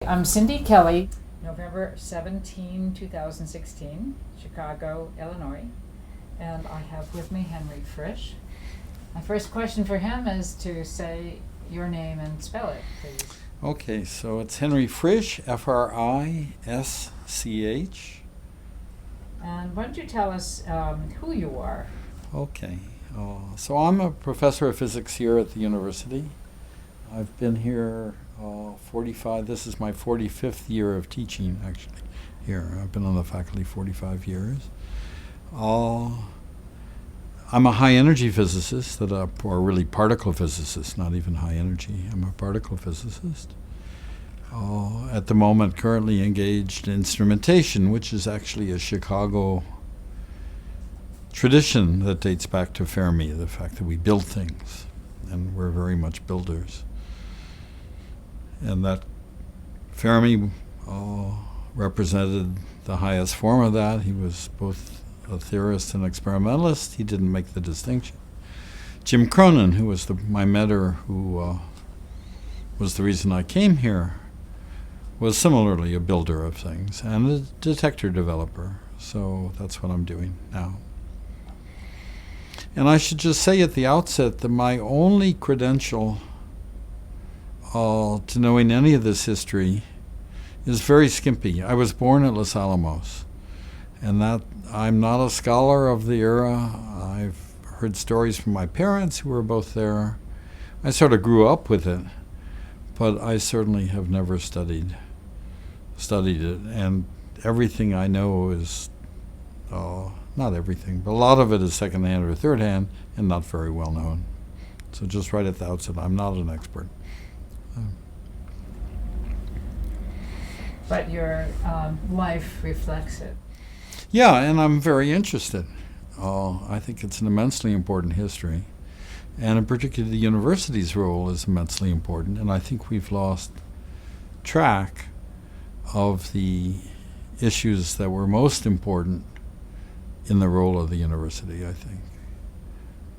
I'm Cindy Kelly, November 17, 2016, Chicago, Illinois. And I have with me Henry Frisch. My first question for him is to say your name and spell it, please. Okay, so it's Henry Frisch, Frisch. And why don't you tell us who you are? Okay, so I'm a professor of physics here at the university. I've been here 45, this is my 45th year of teaching actually here. I've been on the faculty 45 years. I'm a high energy physicist, or really particle physicist, not even high energy. I'm a particle physicist. At the moment currently engaged in instrumentation, which is actually a Chicago tradition that dates back to Fermi, the fact that we build things, and we're very much builders. And that Fermi represented the highest form of that. He was both a theorist and experimentalist. He didn't make the distinction. Jim Cronin, who was my mentor, who was the reason I came here, was similarly a builder of things and a detector developer. So that's what I'm doing now. And I should just say at the outset that my only credential to knowing any of this history is very skimpy. I was born at Los Alamos, and that I'm not a scholar of the era. I've heard stories from my parents who were both there. I sort of grew up with it, but I certainly have never studied it. And everything I know is, not everything, but a lot of it is secondhand or thirdhand and not very well known. So just right at the outset, I'm not an expert. But your life reflects it. Yeah, and I'm very interested. I think it's an immensely important history. And in particular, the university's role is immensely important. And I think we've lost track of the issues that were most important in the role of the university, I think.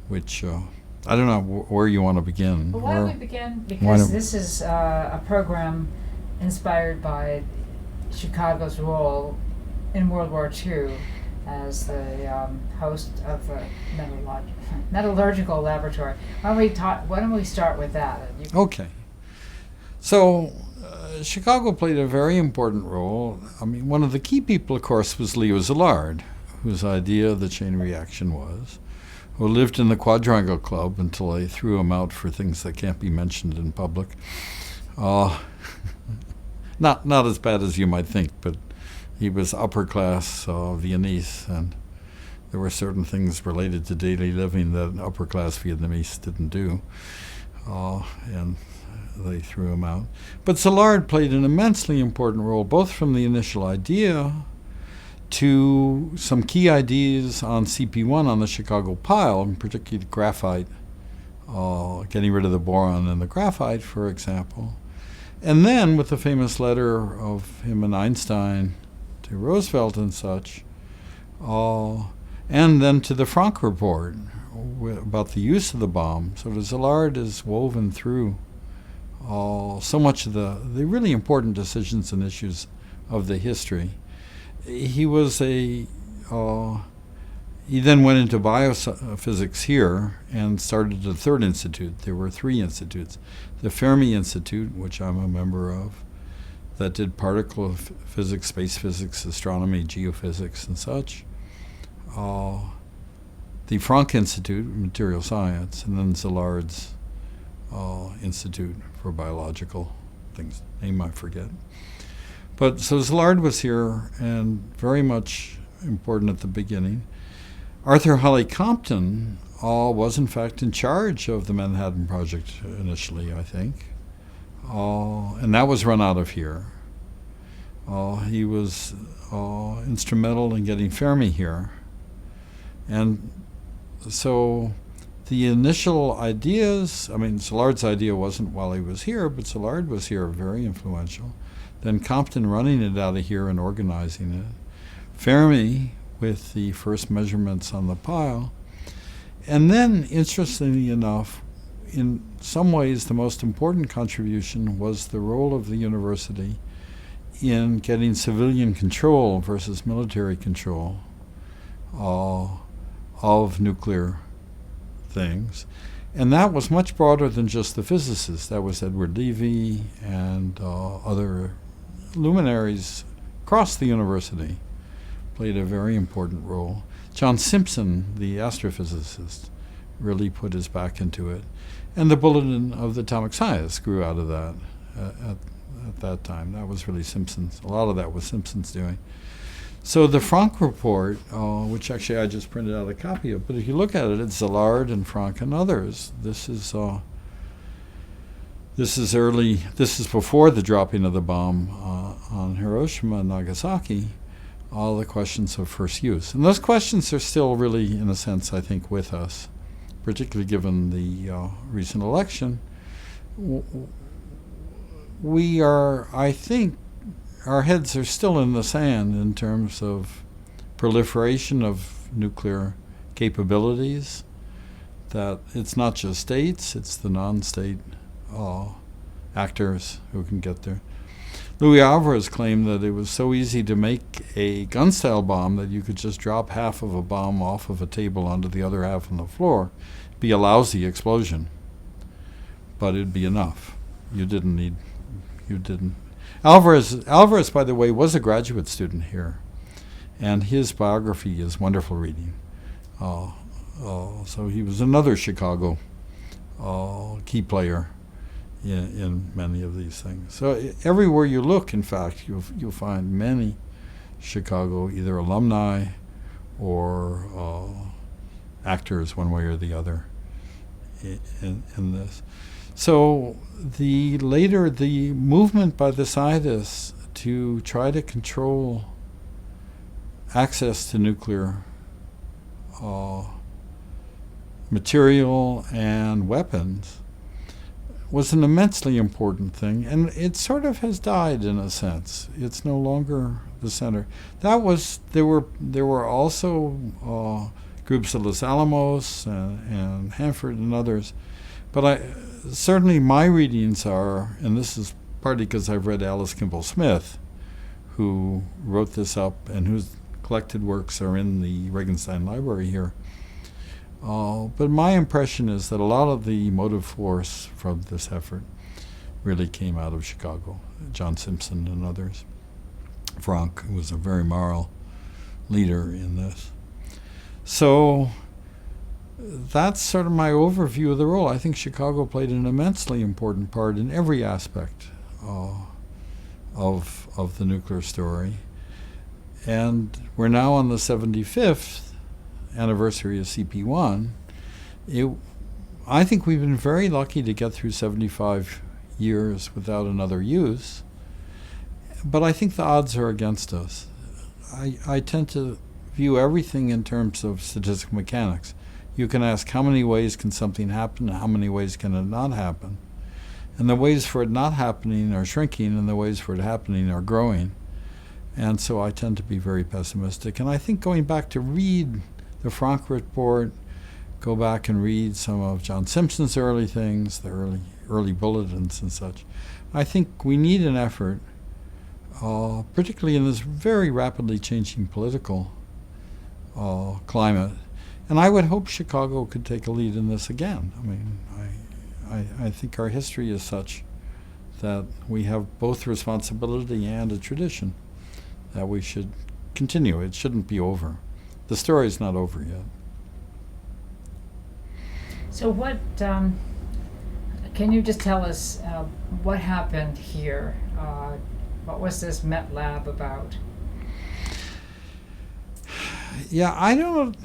Which, I don't know where you want to begin. Well, why don't we begin? Because this is a program inspired by Chicago's role in World War II as the host of the metallurgical laboratory. Why don't we start with that? Okay. So Chicago played a very important role. I mean, one of the key people, of course, was Leo Szilard, whose idea of the chain reaction was, who lived in the Quadrangle Club until they threw him out for things that can't be mentioned in public. Not as bad as you might think, but he was upper class Viennese, and there were certain things related to daily living that upper class Vietnamese didn't do, and they threw him out. But Szilard played an immensely important role, both from the initial idea to some key ideas on CP1 on the Chicago pile, in particular graphite, getting rid of the boron in the graphite, for example. And then with the famous letter of him and Einstein to Roosevelt and such, and then to the Frank report about the use of the bomb. So Szilard is woven through so much of the really important decisions and issues of the history. He was he then went into biophysics here and started a third institute. There were three institutes. The Fermi Institute, which I'm a member of, that did particle physics, space physics, astronomy, geophysics, and such. The Frank Institute, material science, and then Szillard's Institute for biological things, name I forget. But so Szilard was here and very much important at the beginning. Arthur Holly Compton was in fact in charge of the Manhattan Project initially, I think. And that was run out of here. He was instrumental in getting Fermi here. And so the initial ideas, I mean, Szillard's idea wasn't while he was here, but Szilard was here, very influential. Then Compton running it out of here and organizing it. Fermi with the first measurements on the pile. And then, interestingly enough, in some ways the most important contribution was the role of the university in getting civilian control versus military control of nuclear things. And that was much broader than just the physicists. That was Edward Levy and other luminaries across the university played a very important role. John Simpson, the astrophysicist, really put his back into it. And the Bulletin of the Atomic Science grew out of that at that time. That was really Simpson's. A lot of that was Simpson's doing. So the Franck report, which actually I just printed out a copy of, but if you look at it, it's Szilard and Franck and others. This is early. This is before the dropping of the bomb on Hiroshima and Nagasaki. All the questions of first use, and those questions are still really, in a sense, I think, with us, particularly given the recent election. We are, I think, our heads are still in the sand in terms of proliferation of nuclear capabilities, that it's not just states, it's the non-state actors who can get there. Louis Alvarez claimed that it was so easy to make a gun-style bomb that you could just drop half of a bomb off of a table onto the other half on the floor. It'd be a lousy explosion, but it'd be enough. You didn't. Alvarez, by the way, was a graduate student here, and his biography is wonderful reading. So he was another Chicago key player in many of these things. So everywhere you look, in fact, you'll find many Chicago, either alumni or actors, one way or the other, in this. So the movement by the scientists to try to control access to nuclear material and weapons was an immensely important thing, and it sort of has died in a sense. It's no longer the center. There were also groups at Los Alamos and Hanford and others, but certainly my readings are, and this is partly because I've read Alice Kimball Smith, who wrote this up and whose collected works are in the Regenstein Library here. But my impression is that a lot of the motive force from this effort really came out of Chicago. John Simpson and others. Franck, who was a very moral leader in this. So that's sort of my overview of the role. I think Chicago played an immensely important part in every aspect of the nuclear story. And we're now on the 75th anniversary of CP1. I think we've been very lucky to get through 75 years without another use, but I think the odds are against us. I tend to view everything in terms of statistical mechanics. You can ask how many ways can something happen, how many ways can it not happen, and the ways for it not happening are shrinking and the ways for it happening are growing. And so I tend to be very pessimistic, and I think going back to read the Franck report, go back and read some of John Simpson's early things, the early bulletins and such. I think we need an effort, particularly in this very rapidly changing political climate. And I would hope Chicago could take a lead in this again. I mean, I think our history is such that we have both responsibility and a tradition that we should continue. It shouldn't be over. The story's not over yet. So what, can you just tell us what happened here? What was this Met Lab about? Yeah, I don't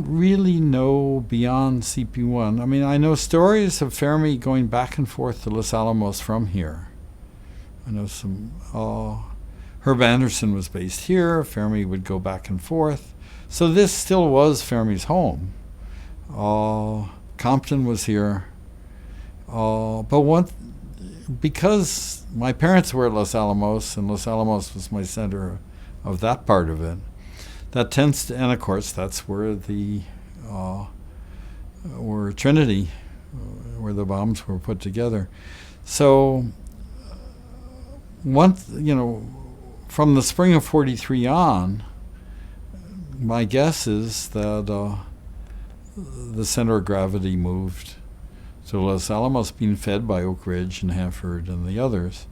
really know beyond CP1. I mean, I know stories of Fermi going back and forth to Los Alamos from here. I know some... Herb Anderson was based here. Fermi would go back and forth. So this still was Fermi's home. Compton was here. But because my parents were at Los Alamos, and Los Alamos was my center of that part of it, that tends to, and of course that's where where where the bombs were put together. So, once, from the spring of 43 on, my guess is that the center of gravity moved to Los Alamos, being fed by Oak Ridge and Hanford and the others.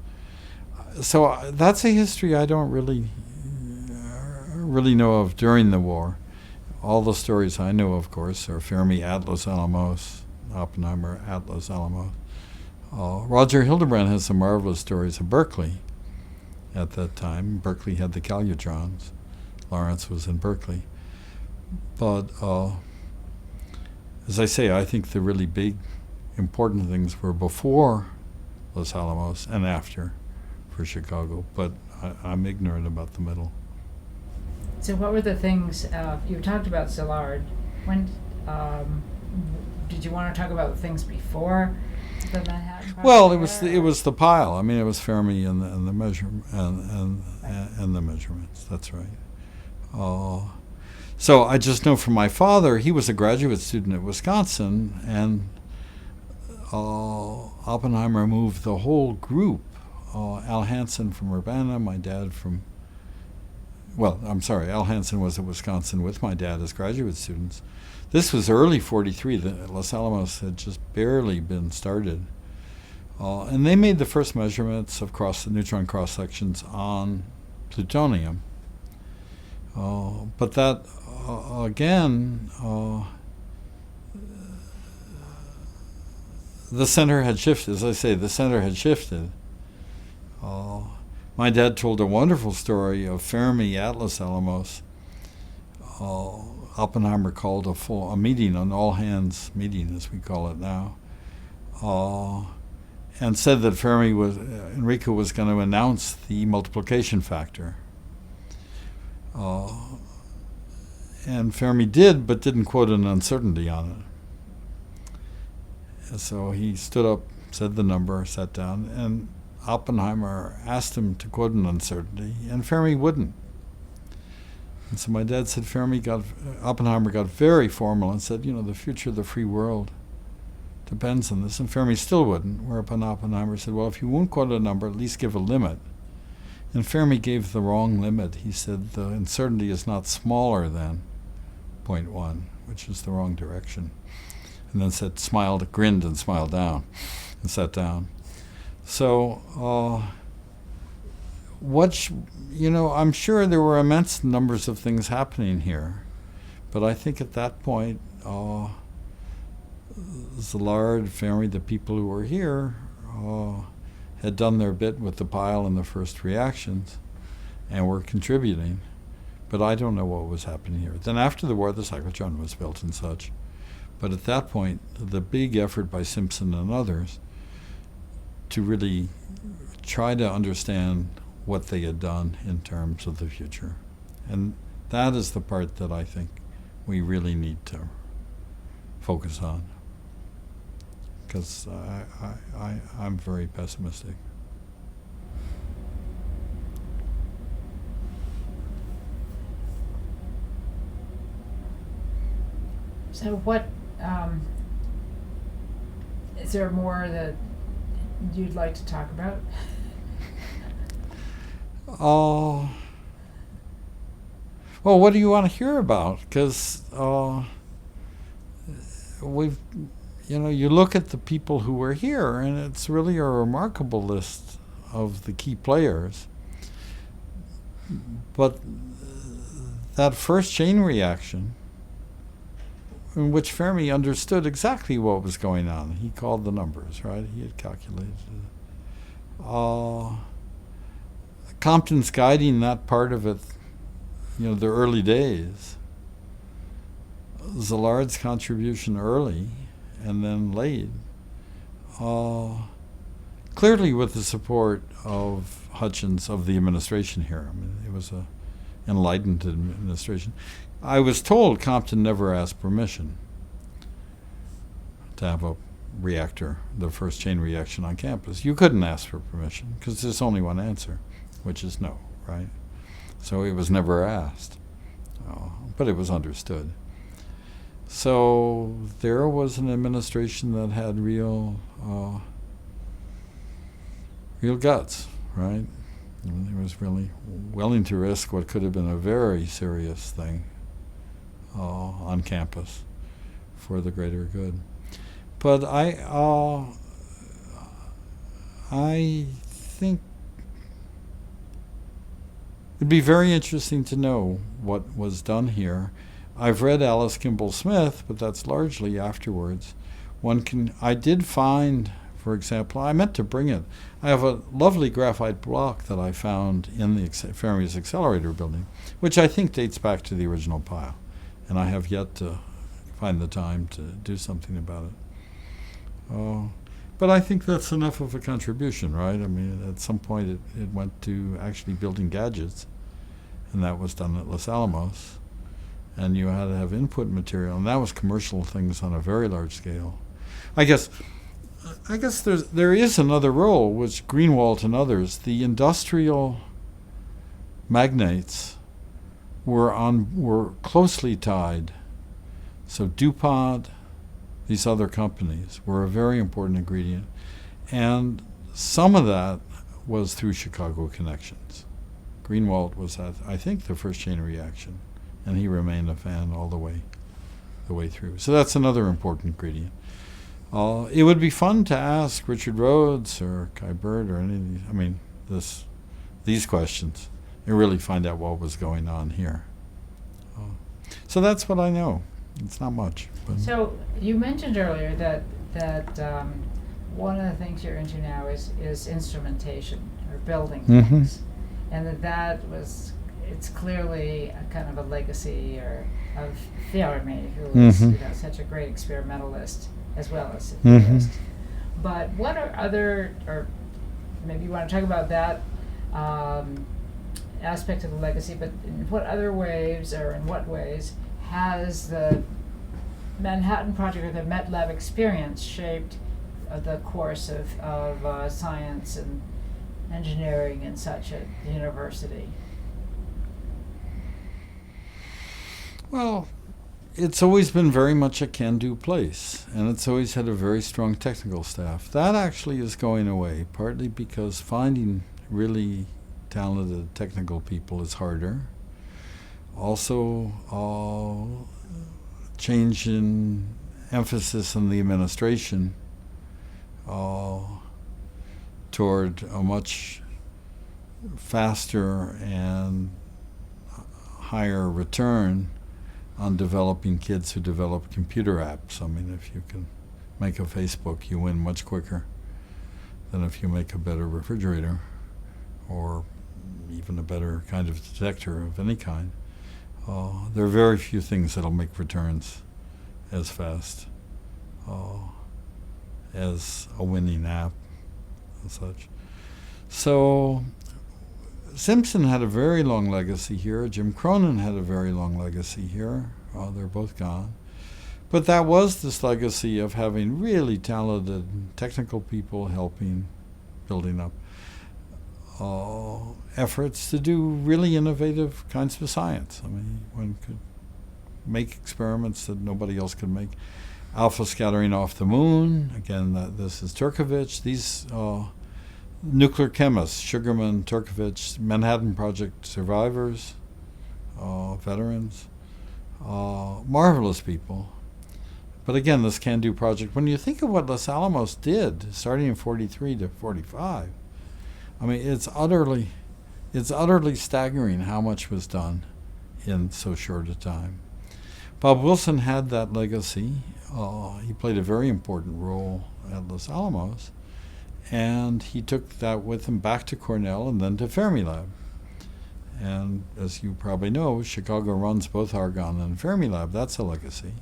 So that's a history I don't really know of during the war. All the stories I know, of course, are Fermi at Los Alamos, Oppenheimer at Los Alamos. Roger Hildebrand has some marvelous stories of Berkeley at that time. Berkeley had the Calutrons. Lawrence was in Berkeley. But as I say, I think the really big, important things were before Los Alamos and after for Chicago. But I'm ignorant about the middle. So what were the things, you talked about Szilard. When did you want to talk about things before the Manhattan Project? Well, it was the pile. I mean, it was Fermi and the measurement and the measurements. That's right. So I just know from my father, he was a graduate student at Wisconsin, and Oppenheimer moved the whole group. Al Hansen from Urbana, my dad from. Al Hansen was at Wisconsin with my dad as graduate students. This was early 43. Los Alamos had just barely been started. And they made the first measurements of neutron cross-sections on plutonium. But that, again, the center had shifted. As I say, the center had shifted. My dad told a wonderful story of Fermi at Los Alamos. Oppenheimer called a meeting, an all-hands meeting, as we call it now, and said that Enrico was going to announce the multiplication factor. And Fermi did, but didn't quote an uncertainty on it. And so he stood up, said the number, sat down, and Oppenheimer asked him to quote an uncertainty, and Fermi wouldn't. And so my dad said Oppenheimer got very formal and said, the future of the free world depends on this, and Fermi still wouldn't, whereupon Oppenheimer said, well, if you won't quote a number, at least give a limit. And Fermi gave the wrong limit. He said the uncertainty is not smaller than 0.1, which is the wrong direction. And then grinned and smiled down and sat down. So, I'm sure there were immense numbers of things happening here, but I think at that point, Szilard, Fermi, the people who were here, had done their bit with the pile and the first reactions, and were contributing. But I don't know what was happening here. Then after the war, the cyclotron was built and such. But at that point, the big effort by Simpson and others to really try to understand what they had done in terms of the future. And that is the part that I think we really need to focus on, because I'm very pessimistic. So what, is there more that you'd like to talk about? Well, what do you want to hear about? Because you look at the people who were here, and it's really a remarkable list of the key players. But that first chain reaction, in which Fermi understood exactly what was going on. He called the numbers, right? He had calculated it. Compton's guiding that part of it, the early days. Szilard's contribution early and then late. Clearly with the support of Hutchins, of the administration here. I mean, it was an enlightened administration. I was told Compton never asked permission to have a reactor, the first chain reaction on campus. You couldn't ask for permission because there's only one answer, which is no, right? So it was never asked, but it was understood. So there was an administration that had real guts, right? I mean, it was really willing to risk what could have been a very serious thing on campus for the greater good. But I think it'd be very interesting to know what was done here. I've read Alice Kimball Smith, but that's largely afterwards. I did find, for example, I meant to bring it. I have a lovely graphite block that I found in the Fermi's Accelerator building, which I think dates back to the original pile. And I have yet to find the time to do something about it. But I think that's enough of a contribution, right? I mean, at some point it went to actually building gadgets, and that was done at Los Alamos. And you had to have input material, and that was commercial things on a very large scale. I guess there is another role, which Greenwald and others, the industrial magnates were closely tied. So DuPont, these other companies were a very important ingredient, and some of that was through Chicago connections. Greenwald was, I think, the first chain reaction, and he remained a fan all the way through. So that's another important ingredient. It would be fun to ask Richard Rhodes or Kai Bird or any of these, these questions, and really find out what was going on here. So that's what I know. It's not much. But. So you mentioned earlier that one of the things you're into now is instrumentation or building things, and that it's clearly a kind of a legacy of Fermi, who was such a great experimentalist as well as a theorist. But what are other, or maybe you want to talk about that aspect of the legacy, but in what other ways, or in what ways, has the Manhattan Project or the METLab experience shaped the course of science and engineering and such at the university? Well, it's always been very much a can-do place, and it's always had a very strong technical staff. That actually is going away, partly because finding really talented technical people is harder. Also, change in emphasis in the administration toward a much faster and higher return on developing kids who develop computer apps. I mean, if you can make a Facebook, you win much quicker than if you make a better refrigerator or even a better kind of detector of any kind. There are very few things that'll make returns as fast as a winning app and such. So Simpson had a very long legacy here. Jim Cronin had a very long legacy here. They're both gone. But that was this legacy of having really talented technical people helping building up efforts to do really innovative kinds of science. I mean, one could make experiments that nobody else could make. Alpha scattering off the moon. Again, this is Turkovich. These nuclear chemists, Sugarman, Turkovich, Manhattan Project survivors, veterans, marvelous people. But again, this can-do project, when you think of what Los Alamos did, starting in 43 to 45, I mean, it's utterly staggering how much was done in so short a time. Bob Wilson had that legacy. He played a very important role at Los Alamos, and he took that with him back to Cornell and then to Fermilab. And as you probably know, Chicago runs both Argonne and Fermilab. That's a legacy.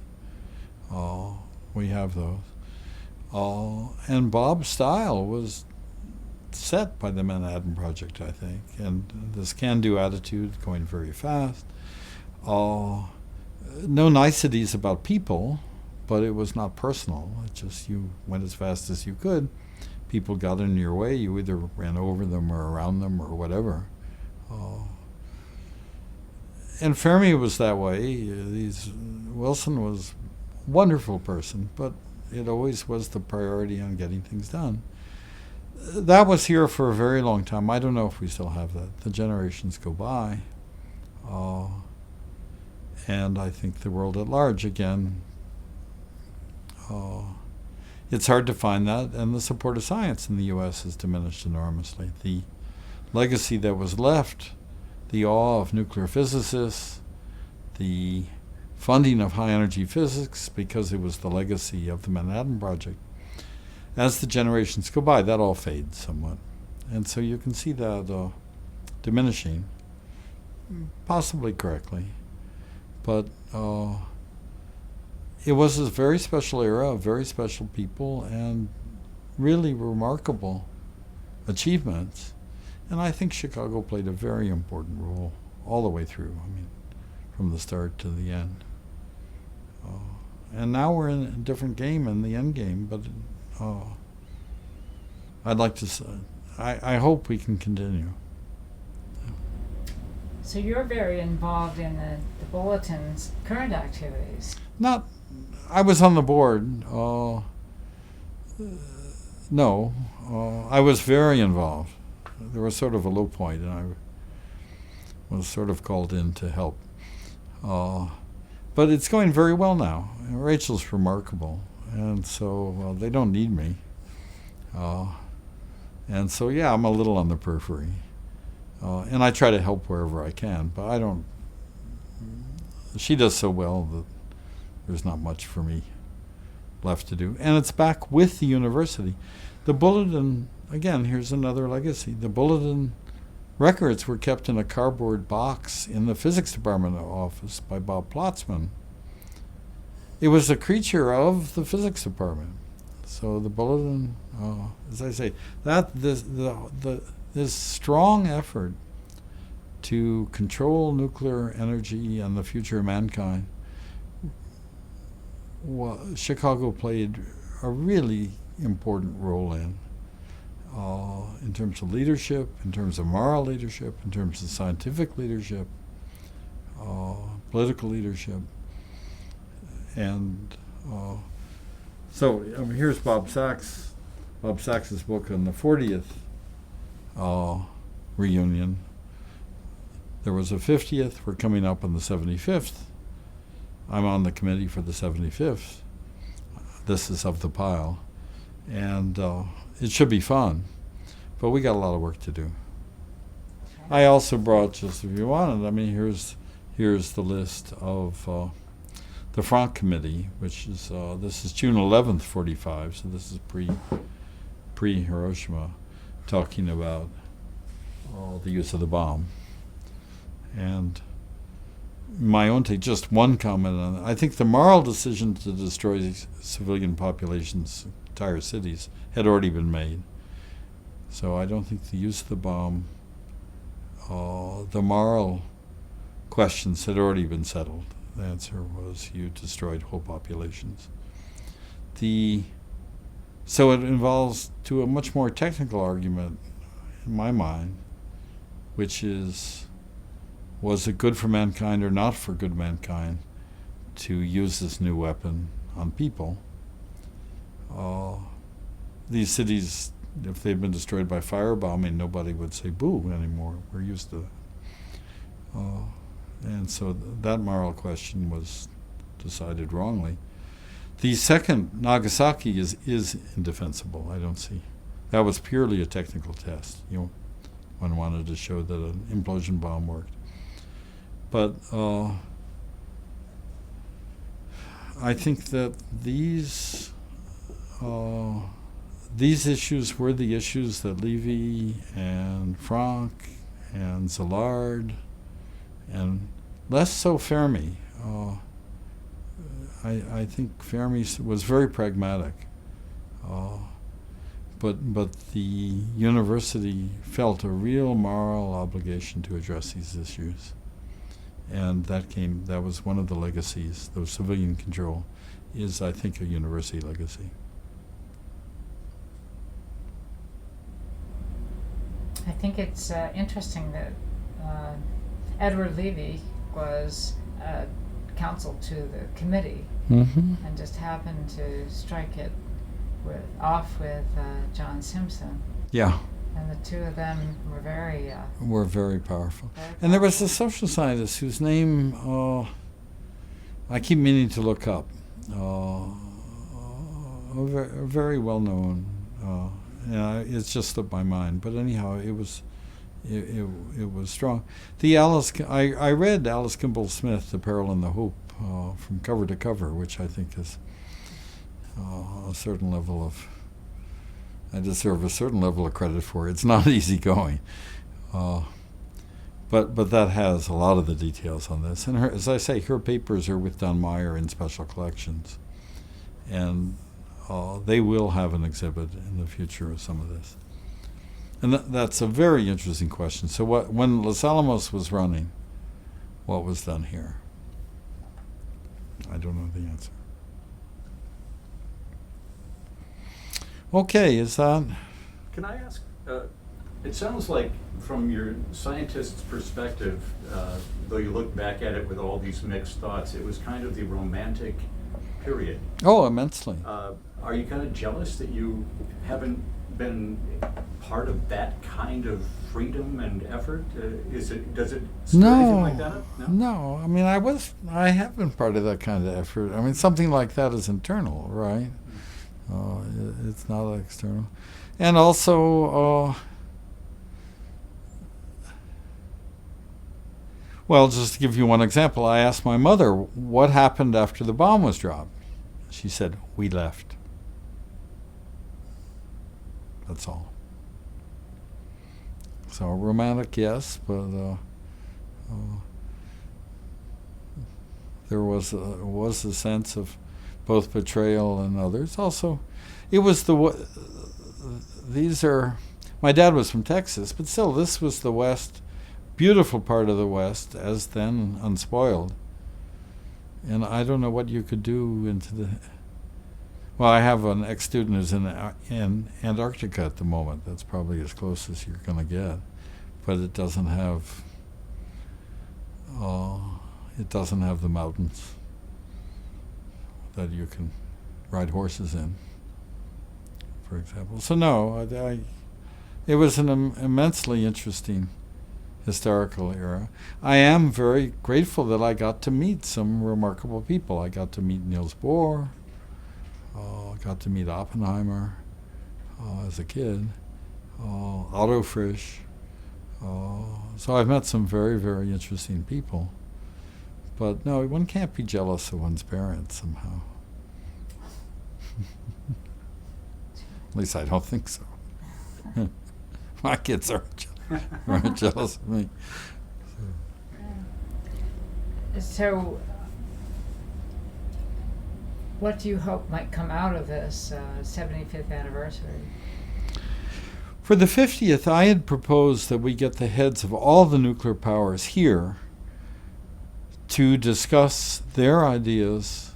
We have those. And Bob's style was set by the Manhattan Project, I think, and this can-do attitude, going very fast. No niceties about people, but it was not personal. It just, you went as fast as you could. People got in your way, you either ran over them or around them or whatever. And Fermi was that way. Wilson was wonderful person, but it always was the priority on getting things done. That was here for a very long time. I don't know if we still have that. The generations go by. And I think the world at large, again, it's hard to find that, and the support of science in the U.S. has diminished enormously. The legacy that was left, the awe of nuclear physicists, the funding of high-energy physics, because it was the legacy of the Manhattan Project, as the generations go by, that all fades somewhat. And so you can see that diminishing, possibly correctly. But it was a very special era of very special people and really remarkable achievements. And I think Chicago played a very important role all the way through, I mean, from the start to the end. And now we're in a different game, in the end game, but I'd like to say, I hope we can continue. So you're very involved in the Bulletin's current activities. I was on the board. No, I was very involved. There was sort of a low point, and I was sort of called in to help. But it's going very well now. Rachel's remarkable, and so they don't need me. And so, yeah, I'm a little on the periphery. And I try to help wherever I can, but I don't. She does so well that there's not much for me left to do. And it's back with the university. The Bulletin, again, here's another legacy. The Bulletin records were kept in a cardboard box in the physics department office by Bob Plotzman. It was a creature of the physics department. So the Bulletin, as I say, this strong effort to control nuclear energy and the future of mankind, Chicago played a really important role in terms of leadership, in terms of moral leadership, in terms of scientific leadership, political leadership. And so here's Bob Sachs. Bob Sachs's book on the 40th reunion. There was a 50th. We're coming up on the 75th. I'm on the committee for the 75th. This is of the pile. And it should be fun. But we got a lot of work to do. I also brought, just if you wanted, I mean, here's the list of the Frank Committee, which is, this is June 11th, 45, so this is pre-Hiroshima, talking about the use of the bomb. And my own take, just one comment on it. I think the moral decision to destroy civilian populations, entire cities, had already been made. So I don't think the use of the bomb, the moral questions had already been settled. The answer was you destroyed whole populations. So it involves to a much more technical argument, in my mind, which is, was it good for mankind or not for good mankind to use this new weapon on people? These cities, if they'd been destroyed by firebombing, nobody would say boo anymore. We're used to that. And so that moral question was decided wrongly. The second, Nagasaki, is indefensible. I don't see. That was purely a technical test. One wanted to show that an implosion bomb worked. But I think that these issues were the issues that Levy and Frank and Szilard, and less so Fermi. I think Fermi was very pragmatic, but the university felt a real moral obligation to address these issues, and that was one of the legacies. The civilian control is, I think, a university legacy. I think it's interesting that Edward Levy was counsel to the committee, Mm-hmm. and just happened to strike it off with John Simpson. Yeah, And the two of them were very were very powerful. very And there was a powerful. social scientist whose name I keep meaning to look up. Very well known. It's just slipped my mind. But anyhow, it was strong. I read Alice Kimball Smith, The Peril and the Hope, from cover to cover, which I think is a certain level of. I deserve a certain level of credit for. It's not easy going, but that has a lot of the details on this. And as I say, her papers are with Don Meyer in special collections, and they will have an exhibit in the future of some of this. And that's a very interesting question. So when Los Alamos was running, what was done here? I don't know the answer. Okay, is that? Can I ask, it sounds like from your scientist's perspective, though you look back at it with all these mixed thoughts, it was kind of the romantic period. Oh, immensely. Are you kind of jealous that you haven't been part of that kind of freedom and effort? Does it stir anything like that up? No. I mean, I have been part of that kind of effort. I mean, something like that is internal, right? It's not external. And also, well, just to give you one example, I asked my mother what happened after the bomb was dropped. She said, "We left." That's all. So romantic, yes, but there was a sense of both betrayal and others. Also, it was my dad was from Texas, but still, this was the West, beautiful part of the West, as then unspoiled. And I don't know what you could do well, I have an ex-student who's in Antarctica at the moment. That's probably as close as you're going to get. But it doesn't have the mountains that you can ride horses in, for example. So no, it was an immensely interesting historical era. I am very grateful that I got to meet some remarkable people. I got to meet Niels Bohr, got to meet Oppenheimer as a kid, Otto Frisch. So I've met some very, very interesting people. But no, one can't be jealous of one's parents somehow. At least I don't think so. My kids aren't jealous of me. So, what do you hope might come out of this 75th anniversary? For the 50th, I had proposed that we get the heads of all the nuclear powers here to discuss their ideas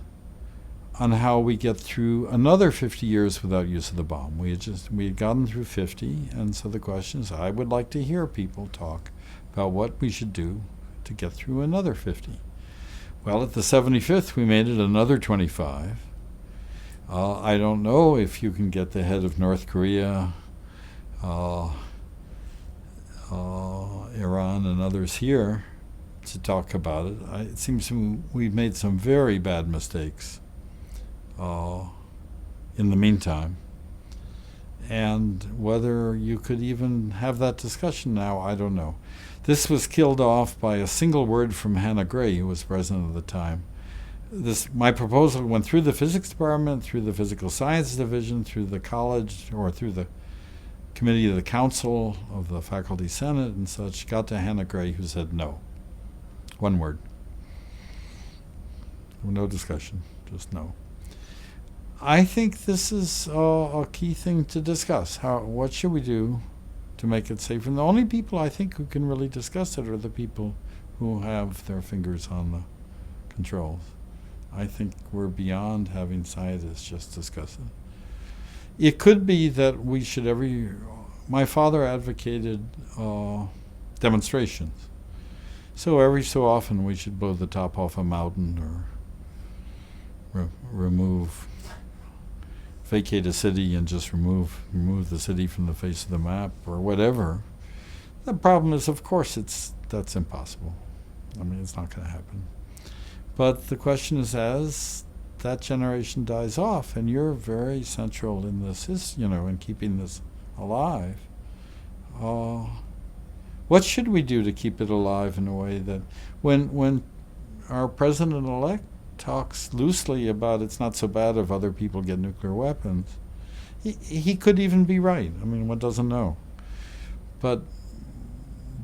on how we get through another 50 years without use of the bomb. We had gotten through 50, and so the question is, I would like to hear people talk about what we should do to get through another 50. Well, at the 75th, we made it another 25. I don't know if you can get the head of North Korea, Iran, and others here to talk about it. It seems we've made some very bad mistakes in the meantime. And whether you could even have that discussion now, I don't know. This was killed off by a single word from Hannah Gray, who was president at the time. My proposal went through the physics department, through the physical science division, through the college, or through the committee of the council of the faculty senate and such, got to Hannah Gray, who said no. One word. No discussion, just no. I think this is a key thing to discuss. What should we do to make it safer? And the only people I think who can really discuss it are the people who have their fingers on the controls. I think we're beyond having scientists just discuss it. It could be that we should my father advocated demonstrations. So every so often we should blow the top off a mountain or vacate a city and just remove the city from the face of the map or whatever. The problem is, of course, that's impossible. I mean, it's not going to happen. But the question is, as that generation dies off, and you're very central in this, in keeping this alive, what should we do to keep it alive in a way that when our president-elect talks loosely about it's not so bad if other people get nuclear weapons, he could even be right. I mean, one doesn't know. But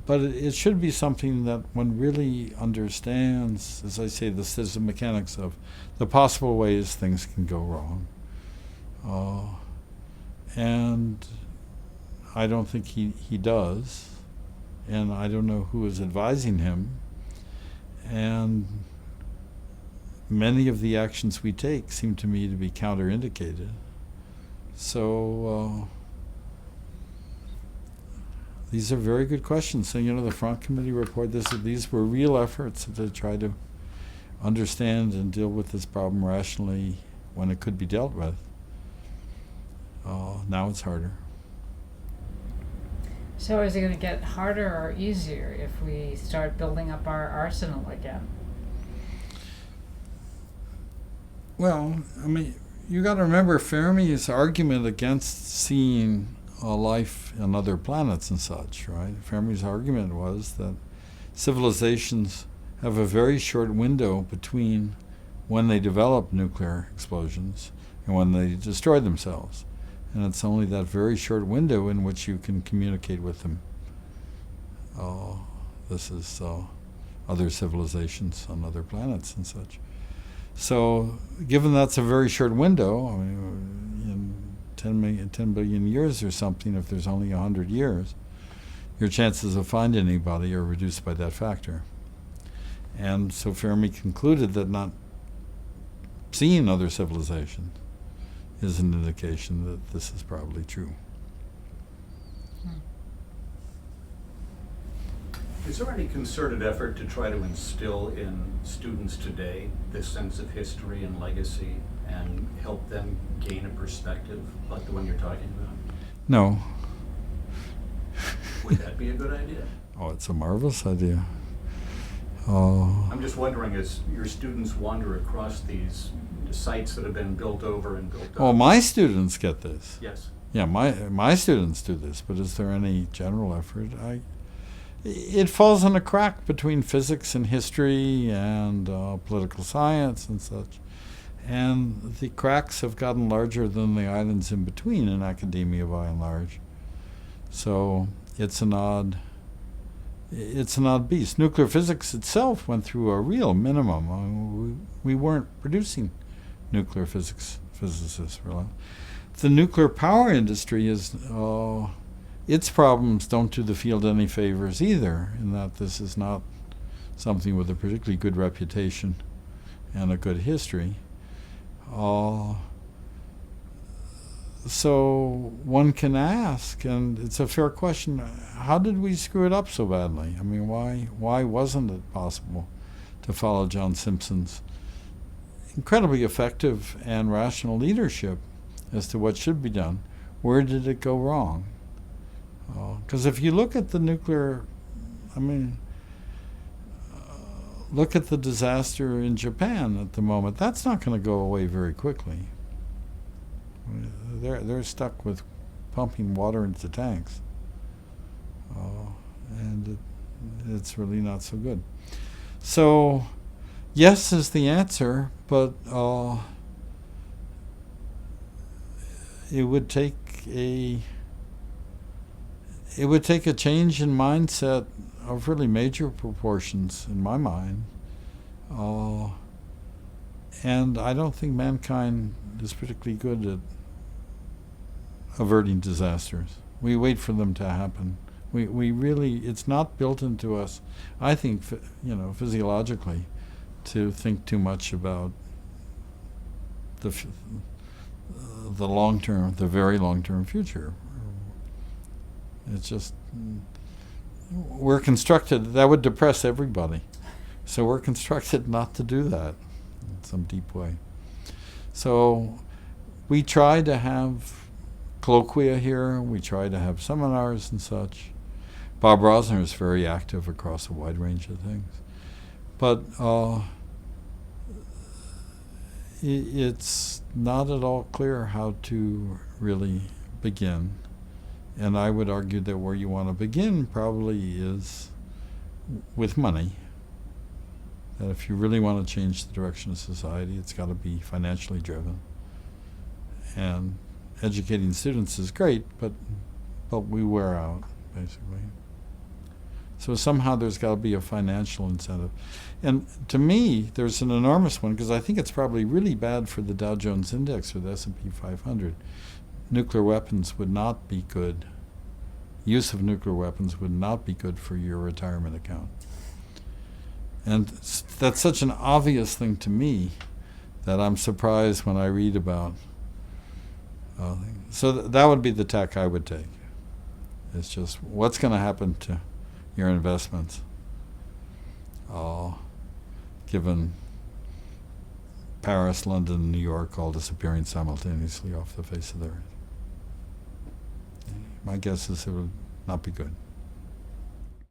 it should be something that one really understands, as I say, the system mechanics of the possible ways things can go wrong. And I don't think he does. And I don't know who is advising him. And many of the actions we take seem to me to be counterindicated. So these are very good questions. So, the Front Committee report, these were real efforts to try to understand and deal with this problem rationally when it could be dealt with. Now it's harder. So is it going to get harder or easier if we start building up our arsenal again? Well, I mean, you got to remember Fermi's argument against seeing life on other planets and such, right? Fermi's argument was that civilizations have a very short window between when they develop nuclear explosions and when they destroy themselves. And it's only that very short window in which you can communicate with them. This is other civilizations on other planets and such. So, given that's a very short window, I mean, in 10 billion years or something, if there's only 100 years, your chances of finding anybody are reduced by that factor. And so Fermi concluded that not seeing other civilizations is an indication that this is probably true. Is there any concerted effort to try to instill in students today this sense of history and legacy and help them gain a perspective like the one you're talking about? No. Would that be a good idea? Oh, it's a marvelous idea. I'm just wondering, as your students wander across these sites that have been built over and built up. Oh, my students get this. Yes. Yeah, my students do this, but is there any general effort? It falls in a crack between physics and history and political science and such. And the cracks have gotten larger than the islands in between in academia by and large. So it's an odd beast. Nuclear physics itself went through a real minimum. We weren't producing nuclear physicists for a long. The nuclear power industry is its problems don't do the field any favors either, in that this is not something with a particularly good reputation and a good history. So one can ask, and it's a fair question, how did we screw it up so badly? I mean, why wasn't it possible to follow John Simpson's incredibly effective and rational leadership as to what should be done? Where did it go wrong? Because if you look at the nuclear, look at the disaster in Japan at the moment. That's not going to go away very quickly. They're stuck with pumping water into tanks, and it's really not so good. So, yes is the answer, but it would take a change in mindset of really major proportions, in my mind. And I don't think mankind is particularly good at averting disasters. We wait for them to happen. We really, it's not built into us, I think, physiologically, to think too much about the long-term, the very long-term future. It's just, we're constructed, that would depress everybody. So we're constructed not to do that in some deep way. So we try to have colloquia here, we try to have seminars and such. Bob Rosner is very active across a wide range of things. But it's not at all clear how to really begin. And I would argue that where you want to begin probably is with money. That if you really want to change the direction of society, it's got to be financially driven. And educating students is great, but we wear out, basically. So somehow there's got to be a financial incentive. And to me, there's an enormous one, because I think it's probably really bad for the Dow Jones Index or the S&P 500. Nuclear weapons would not be good. Use of nuclear weapons would not be good for your retirement account. And that's such an obvious thing to me that I'm surprised when I read about. So that would be the tack I would take. It's just what's going to happen to your investments given Paris, London, and New York all disappearing simultaneously off the face of the earth. My guess is it would not be good.